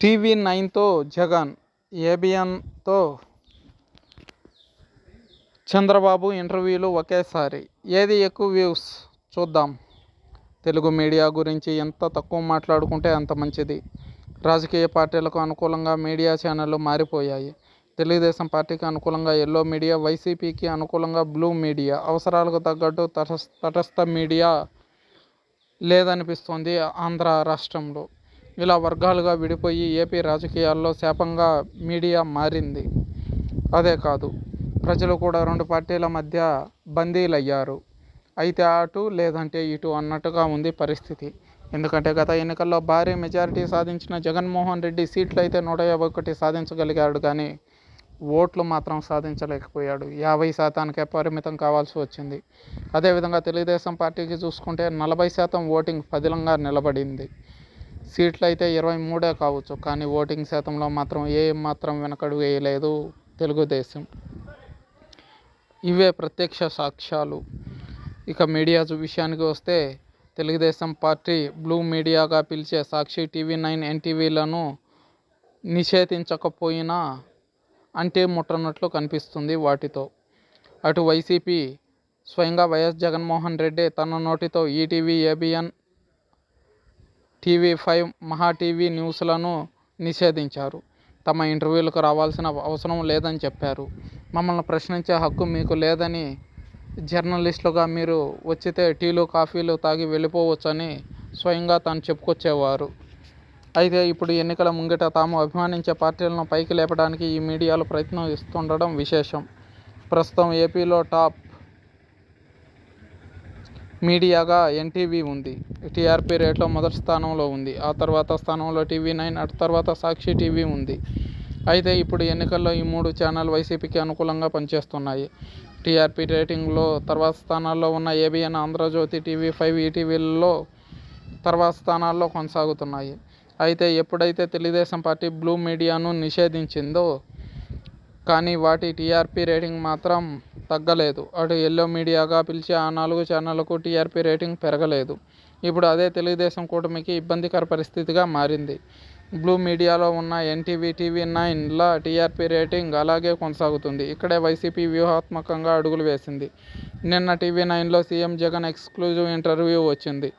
టీవీ9తో జగన్, ఏబిఎన్తో చంద్రబాబు ఇంటర్వ్యూలు ఒకేసారి. ఏది ఎక్కువ వ్యూస్? చూద్దాం. తెలుగు మీడియా గురించి ఎంత తక్కువ మాట్లాడుకుంటే అంత మంచిది. రాజకీయ పార్టీలకు అనుకూలంగా మీడియా ఛానళ్లు మారిపోయాయి. తెలుగుదేశం పార్టీకి అనుకూలంగా ఎల్లో మీడియా, వైసీపీకి అనుకూలంగా బ్లూ మీడియా. అవసరాలకు తగ్గట్టు తటస్థ మీడియా లేదనిపిస్తోంది ఆంధ్ర రాష్ట్రంలో. ఇలా వర్గాలుగా విడిపోయి ఏపీ రాజకీయాల్లో శాపంగా మీడియా మారింది. అదే కాదు, ప్రజలు కూడా రెండు పార్టీల మధ్య బందీలయ్యారు. అయితే అటు లేదంటే ఇటు అన్నట్టుగా ఉంది పరిస్థితి. ఎందుకంటే గత ఎన్నికల్లో భారీ మెజారిటీ సాధించిన జగన్మోహన్ రెడ్డి సీట్లు అయితే 151 సాధించగలిగాడు, కానీ ఓట్లు మాత్రం సాధించలేకపోయాడు. 50%కే పరిమితం కావాల్సి వచ్చింది. అదేవిధంగా తెలుగుదేశం పార్టీకి చూసుకుంటే 40% ఓటింగ్ పదిలంగా నిలబడింది. సీట్లు అయితే 23 కావచ్చు, కానీ ఓటింగ్ శాతంలో మాత్రం మాత్రం వెనకడుగు వేయలేదు తెలుగుదేశం. ఇవే ప్రత్యక్ష సాక్ష్యాలు. ఇక మీడియా విషయానికి వస్తే, తెలుగుదేశం పార్టీ బ్లూ మీడియాగా పిలిచే సాక్షి, టీవీ9, ఎన్టీవీలను నిషేధించకపోయినా అంటే ముట్టనట్లు కనిపిస్తుంది వాటితో. అటు వైసీపీ స్వయంగా వైఎస్ జగన్మోహన్ రెడ్డి తన నోటితో ఈటీవీ, ఏబిఎన్, టీవీ5, మహా టీవీ న్యూస్లను నిషేధించారు. తమ ఇంటర్వ్యూలకు రావాల్సిన అవసరం లేదని చెప్పారు. మమ్మల్ని ప్రశ్నించే హక్కు మీకు లేదని, జర్నలిస్టులుగా మీరు వచ్చితే టీలు, కాఫీలు తాగి వెళ్ళిపోవచ్చని స్వయంగా తాను చెప్పుకొచ్చేవారు. అయితే ఇప్పుడు ఎన్నికల ముంగిట తాము అభిమానించే పార్టీలను పైకి లేపడానికి ఈ మీడియాలు ప్రయత్నిస్తుండడం విశేషం. ప్రస్తుతం ఏపీలో టాప్ మీడియాగా ఎన్టీవీ ఉంది. టీఆర్పీ రేట్లో మొదటి స్థానంలో ఉంది. ఆ తర్వాత స్థానంలో టీవీ9, అటు తర్వాత సాక్షి టీవీ ఉంది. అయితే ఇప్పుడు ఎన్నికల్లో ఈ 3 ఛానల్ వైసీపీకి అనుకూలంగా పనిచేస్తున్నాయి. టీఆర్పీ రేటింగ్లో తర్వాత స్థానాల్లో ఉన్న ఏబిఎన్, ఆంధ్రజ్యోతి, టీవీ5, ఈటీవీలలో తర్వాత స్థానాల్లో కొనసాగుతున్నాయి. అయితే ఎప్పుడైతే తెలుగుదేశం పార్టీ బ్లూ మీడియాను నిషేధించిందో, కానీ వాటి టీఆర్పీ రేటింగ్ మాత్రం తగ్గలేదు. అటు ఎల్లో మీడియాగా పిలిచే ఆ 4 ఛానళ్లకు టీఆర్పీ రేటింగ్ పెరగలేదు. ఇప్పుడు అదే తెలుగుదేశం కూటమికి ఇబ్బందికర పరిస్థితిగా మారింది. బ్లూ మీడియాలో ఉన్న ఎన్టీవీ, టీవీ9ల టీఆర్పీ రేటింగ్ అలాగే కొనసాగుతుంది. ఇక్కడే వైసీపీ వ్యూహాత్మకంగా అడుగులు వేసింది. నిన్న టీవీ9లో సీఎం జగన్ ఎక్స్క్లూజివ్ ఇంటర్వ్యూ వచ్చింది.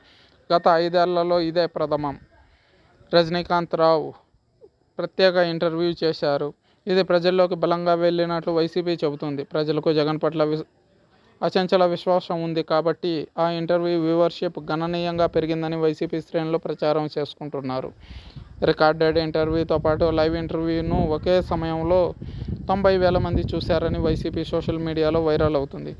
గత 5 ఏళ్లలో ఇదే ప్రథమం. రజనీకాంత్ రావు ప్రత్యేక ఇంటర్వ్యూ చేశారు. ఇది ప్రజల్లోకి బలంగా వెళ్ళినట్లు వైసీపీ చెబుతుంది. ప్రజలకు జగన్ పట్ల అచంచల విశ్వాసం ఉంది కాబట్టి ఆ ఇంటర్వ్యూ వ్యూవర్షిప్ గణనీయంగా పెరిగిందని వైసీపీ శ్రేణులు ప్రచారం చేసుకుంటున్నారు. రికార్డెడ్ ఇంటర్వ్యూతో పాటు లైవ్ ఇంటర్వ్యూను ఒకే సమయంలో 90,000 మంది చూశారని వైసీపీ సోషల్ మీడియాలో వైరల్ అవుతుంది.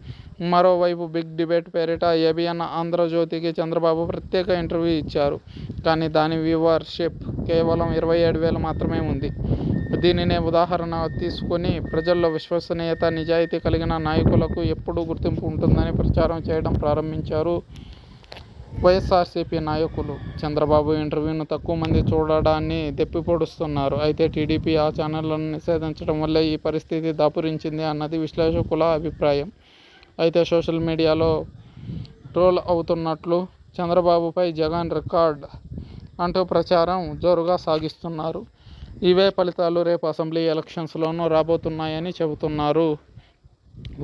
మరోవైపు బిగ్ డిబేట్ పేరిట ఏబిఎన్, ఆంధ్రజ్యోతికి చంద్రబాబు ప్రత్యేక ఇంటర్వ్యూ ఇచ్చారు. కానీ దాని వ్యూవర్షిప్ కేవలం 27,000 మాత్రమే ఉంది. దీనినే ఉదాహరణ తీసుకొని ప్రజల్లో విశ్వసనీయత, నిజాయితీ కలిగిన నాయకులకు ఎప్పుడూ గుర్తింపు ఉంటుందని ప్రచారం చేయడం ప్రారంభించారు వైఎస్ఆర్సీపీ నాయకులు. చంద్రబాబు ఇంటర్వ్యూను తక్కువ మంది చూడడాన్ని దెప్పిపొడుస్తున్నారు. అయితే టీడీపీ ఆ ఛానళ్లను నిషేధించడం వల్లే ఈ పరిస్థితి దాపురించింది అన్నది విశ్లేషకుల అభిప్రాయం. అయితే సోషల్ మీడియాలో ట్రోల్ అవుతున్నట్లు చంద్రబాబుపై జగన్ రికార్డ్ అంటూ ప్రచారం జోరుగా సాగిస్తున్నారు. ఇవే ఫలితాలు రేపు అసెంబ్లీ ఎలక్షన్స్లోనూ రాబోతున్నాయని చెబుతున్నారు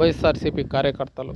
వైఎస్ఆర్సీపీ కార్యకర్తలు.